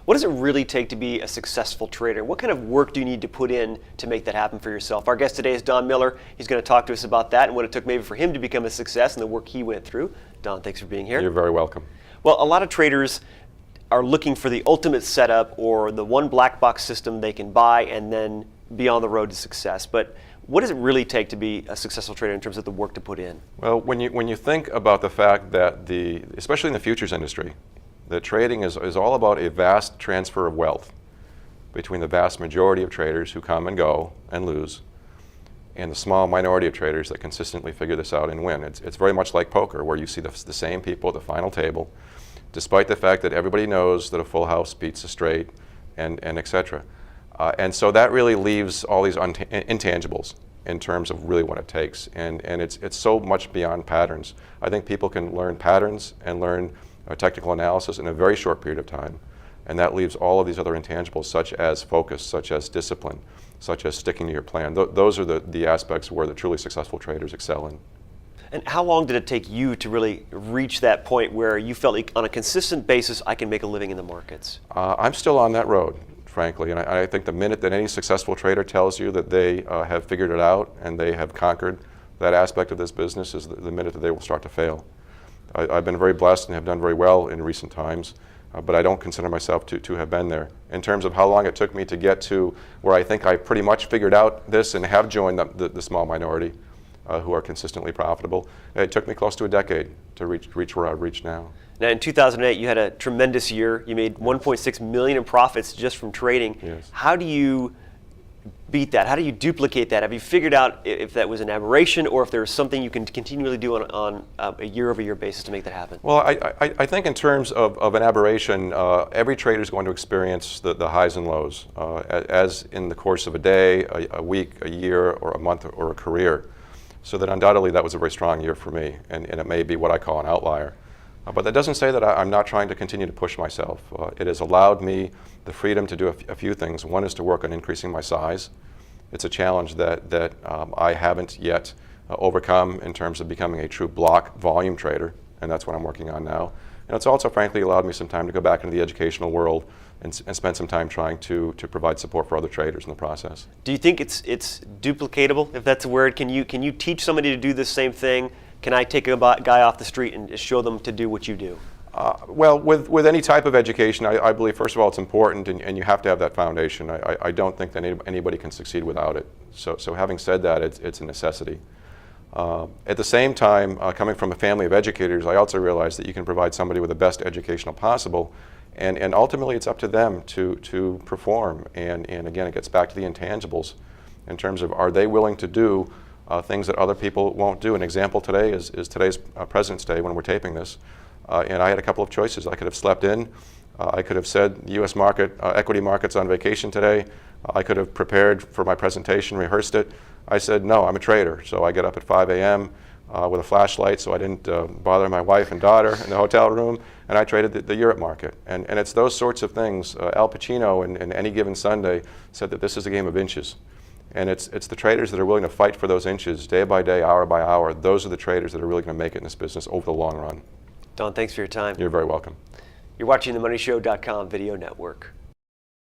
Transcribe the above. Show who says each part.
Speaker 1: What does it really take to be a successful trader? What kind of work do you need to put in to make that happen for yourself? Our guest today is Don Miller. He's going to talk to us about that and what it took maybe for him to become a success and the work he went through. Don, thanks for being here.
Speaker 2: You're very welcome.
Speaker 1: Well, a lot of traders are looking for the ultimate setup or the one black box system they can buy and then be on the road to success. But what does it really take to be a successful trader in terms of the work to put in?
Speaker 2: Well, when you think about the fact that especially in the futures industry, that trading is all about a vast transfer of wealth between the vast majority of traders who come and go and lose, and the small minority of traders that consistently figure this out and win. It's very much like poker, where you see the same people at the final table, despite the fact that everybody knows that a full house beats a straight, and etc. And so that really leaves all these intangibles in terms of really what it takes. And it's so much beyond patterns. I think people can learn patterns and learn technical analysis in a very short period of time. And that leaves all of these other intangibles, such as focus, such as discipline, such as sticking to your plan. Those are the aspects where the truly successful traders excel in.
Speaker 1: And how long did it take you to really reach that point where you felt like on a consistent basis, I can make a living in the markets?
Speaker 2: I'm still on that road, frankly, and I think the minute that any successful trader tells you that they have figured it out and they have conquered that aspect of this business is the minute that they will start to fail. I've been very blessed and have done very well in recent times, but I don't consider myself to have been there. In terms of how long it took me to get to where I think I pretty much figured out this and have joined the small minority who are consistently profitable, it took me close to a decade to reach where I've reached now.
Speaker 1: Now, in 2008, you had a tremendous year. You made $1.6 million in profits just from trading.
Speaker 2: Yes.
Speaker 1: How do you beat that? How do you duplicate that? Have you figured out if that was an aberration or if there's something you can continually do on a year-over-year basis to make that happen?
Speaker 2: Well, I think in terms of an aberration, every trader is going to experience the highs and lows, as in the course of a day, a week, a year, or a month, or a career. So that undoubtedly that was a very strong year for me, and it may be what I call an outlier. But that doesn't say that I'm not trying to continue to push myself. It has allowed me the freedom to do a few things. One is to work on increasing my size. It's a challenge that I haven't yet overcome in terms of becoming a true block volume trader, and that's what I'm working on now. And it's also frankly allowed me some time to go back into the educational world and spend some time trying to provide support for other traders in the process.
Speaker 1: Do you think it's duplicatable, if that's a word? Can you teach somebody to do the same thing? Can I take a guy off the street and show them to do what you do?
Speaker 2: Well, with any type of education, I believe, first of all, it's important, and you have to have that foundation. I don't think that anybody can succeed without it. So having said that, it's a necessity. At the same time, coming from a family of educators, I also realize that you can provide somebody with the best educational possible, and ultimately it's up to them to perform. And again, it gets back to the intangibles in terms of, are they willing to do things that other people won't do. An example today is today's President's Day when we're taping this. And I had a couple of choices. I could have slept in. I could have said the U.S. market, equity market's on vacation today. I could have prepared for my presentation, rehearsed it. I said, no, I'm a trader. So I get up at 5 a.m. With a flashlight so I didn't bother my wife and daughter in the hotel room, and I traded the Europe market. And it's those sorts of things. Al Pacino in Any Given Sunday said that this is a game of inches. And it's the traders that are willing to fight for those inches day by day, hour by hour. Those are the traders that are really going to make it in this business over the long run.
Speaker 1: Don, thanks for your time.
Speaker 2: You're very welcome.
Speaker 1: You're watching the MoneyShow.com video network.